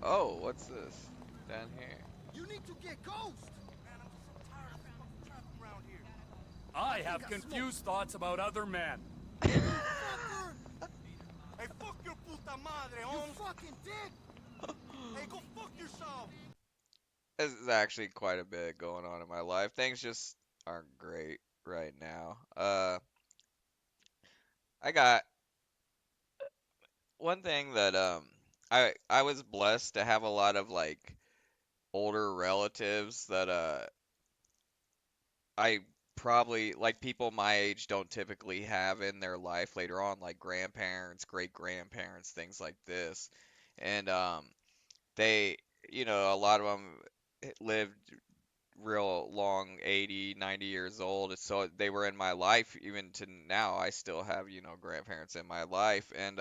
Oh, what's this? Down here. You need to get ghost! Man, I'm just so tired of fucking traffic around here. I I think have I smoked. confused thoughts about other men. You fucker! Hey, fuck your puta madre, You Holmes. fucking dick! Hey, go fuck yourself. This is actually quite a bit going on in my life. Things just aren't great right now. I got one thing that I was blessed to have a lot of like older relatives that I probably like people my age don't typically have in their life later on, like grandparents, great grandparents, things like this. And they, a lot of them lived real long, 80, 90 years old. So they were in my life even to now. I still have, grandparents in my life. And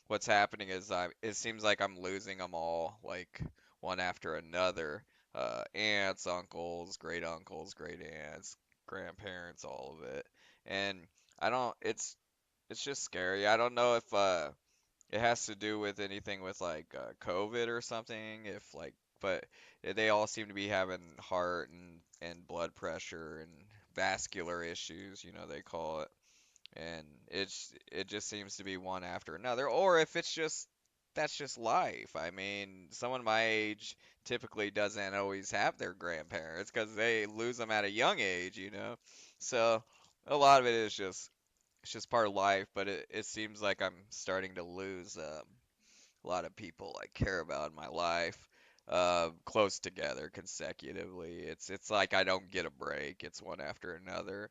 what's happening is it seems like I'm losing them all, like one after another. Aunts, uncles, great aunts, grandparents, all of it. And I don't, it's just scary. I don't know if it has to do with anything with like COVID or something. If like, but they all seem to be having heart and blood pressure and vascular issues, they call it. And it just seems to be one after another. Or if it's just that's just life. I mean, someone my age typically doesn't always have their grandparents because they lose them at a young age. So a lot of it is just it's just part of life, but it seems like I'm starting to lose a lot of people I care about in my life close together consecutively. It's like I don't get a break. It's one after another.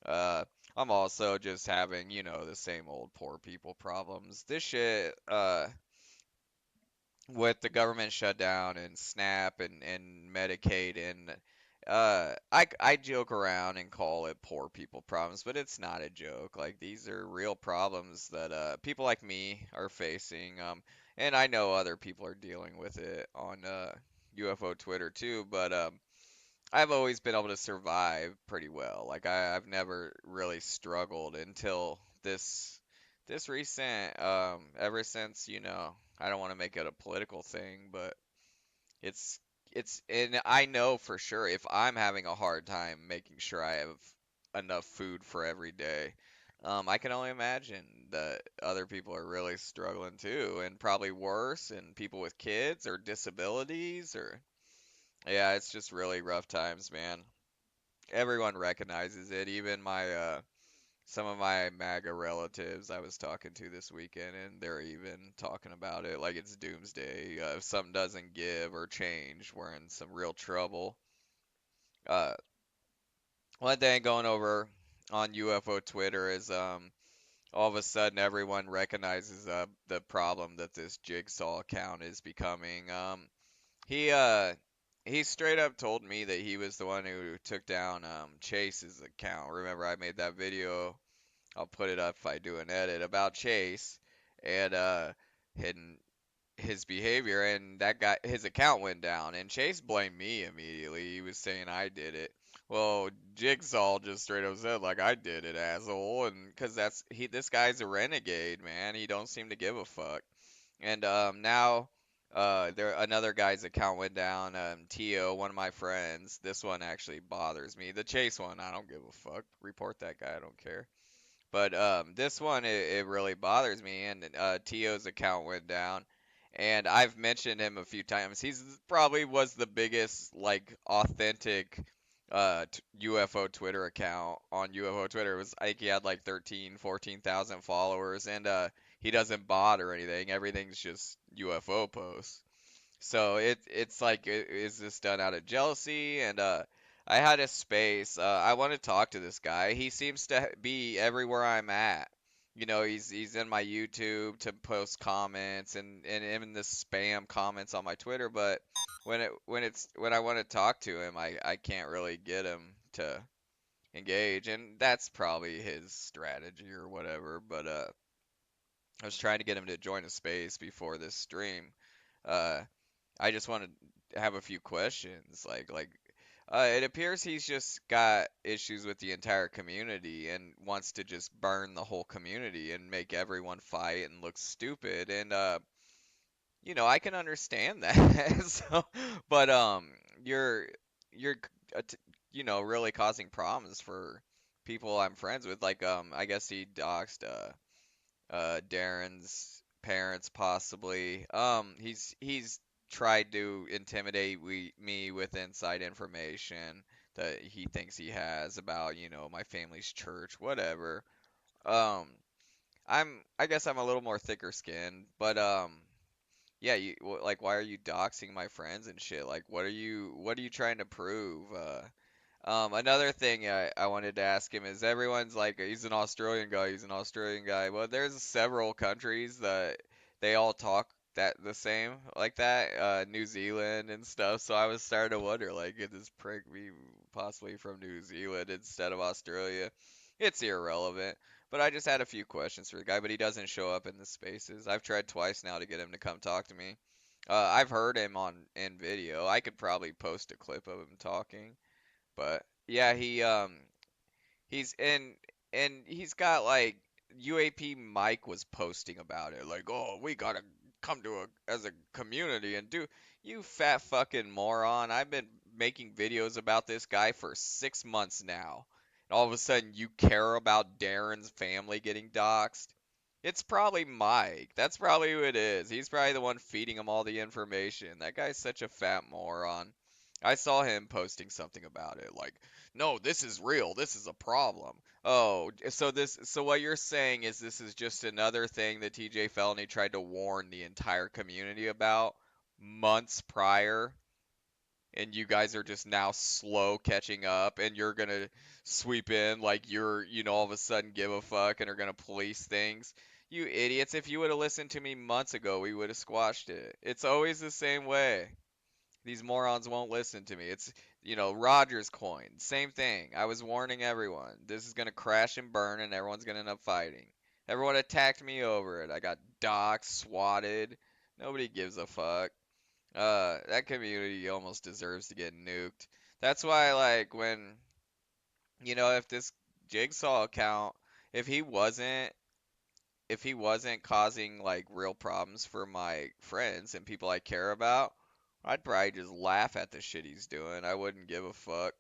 Uh, I'm also just having, the same old poor people problems. This shit, with the government shutdown and SNAP and Medicaid and I joke around and call it poor people problems, but it's not a joke. Like these are real problems that people like me are facing. And I know other people are dealing with it on UFO Twitter too, but I've always been able to survive pretty well. Like I've never really struggled until this recent ever since, I don't want to make it a political thing, but it's and I know for sure if I'm having a hard time making sure I have enough food for every day, I can only imagine that other people are really struggling too, and probably worse, and people with kids or disabilities or yeah, it's just really rough times, man. Everyone recognizes it, even my some of my MAGA relatives I was talking to this weekend, and they're even talking about it like it's doomsday. If something doesn't give or change, we're in some real trouble. Uh, One thing going over on UFO Twitter is all of a sudden everyone recognizes the problem that this Jigsaw account is becoming. He he straight up told me that he was the one who took down Chase's account. Remember, I made that video. I'll put it up if I do an edit about Chase and hidden his behavior, and that guy his account went down, and Chase blamed me immediately. He was saying I did it. Well, Jigsaw just straight up said like I did it, asshole, and because this guy's a renegade, man. He don't seem to give a fuck. And now there another guy's account went down. Tio, one of my friends. This one actually bothers me. The Chase one, I don't give a fuck. Report that guy. I don't care. But this one, it really bothers me. And Tio's account went down, and I've mentioned him a few times. He's probably was the biggest like authentic UFO Twitter account on UFO Twitter. It was I think he had like 13, 14,000 followers, and he doesn't bot or anything. Everything's just UFO posts. So it's like is this done out of jealousy? And I had a space. I want to talk to this guy. He seems to be everywhere I'm at. He's in my YouTube to post comments and in the spam comments on my Twitter. But when I want to talk to him, I can't really get him to engage, and that's probably his strategy or whatever. But I was trying to get him to join a space before this stream. Uh, I just want to have a few questions. It appears he's just got issues with the entire community and wants to just burn the whole community and make everyone fight and look stupid. And I can understand that. So, but you're really causing problems for people I'm friends with. Like I guess he doxed Darren's parents possibly. He's tried to intimidate me with inside information that he thinks he has about, my family's church, whatever. Um, I guess I'm a little more thicker skinned, but yeah, like why are you doxing my friends and shit? Like what are you trying to prove? Another thing I wanted to ask him is everyone's like he's an Australian guy, he's an Australian guy. Well, there's several countries that they all talk that the same like that, New Zealand and stuff. So I was starting to wonder like could this prick be possibly from New Zealand instead of Australia? It's irrelevant. But I just had a few questions for the guy, but he doesn't show up in the spaces. I've tried twice now to get him to come talk to me. I've heard him on in video. I could probably post a clip of him talking. But yeah, he's in and he's got like UAP Mike was posting about it like, "Oh, we got to come to a as a community and do you fat fucking moron. I've been making videos about this guy for 6 months now. And all of a sudden you care about Darren's family getting doxxed? It's probably Mike. That's probably who it is. He's probably the one feeding him all the information. That guy's such a fat moron. I saw him posting something about it, like, no, this is real. This is a problem. Oh, so what you're saying is this is just another thing that TJ Felony tried to warn the entire community about months prior, and you guys are just now slow catching up, and you're gonna sweep in like all of a sudden give a fuck and are gonna police things. You idiots, if you would have listened to me months ago, we would have squashed it. It's always the same way. These morons won't listen to me. It's, Rogers coin, same thing. I was warning everyone. This is gonna crash and burn, and everyone's gonna end up fighting. Everyone attacked me over it. I got doxxed, swatted. Nobody gives a fuck. That community almost deserves to get nuked. That's why, like, if this Jigsaw account, if he wasn't, if he wasn't causing like real problems for my friends and people I care about, I'd probably just laugh at the shit he's doing. I wouldn't give a fuck.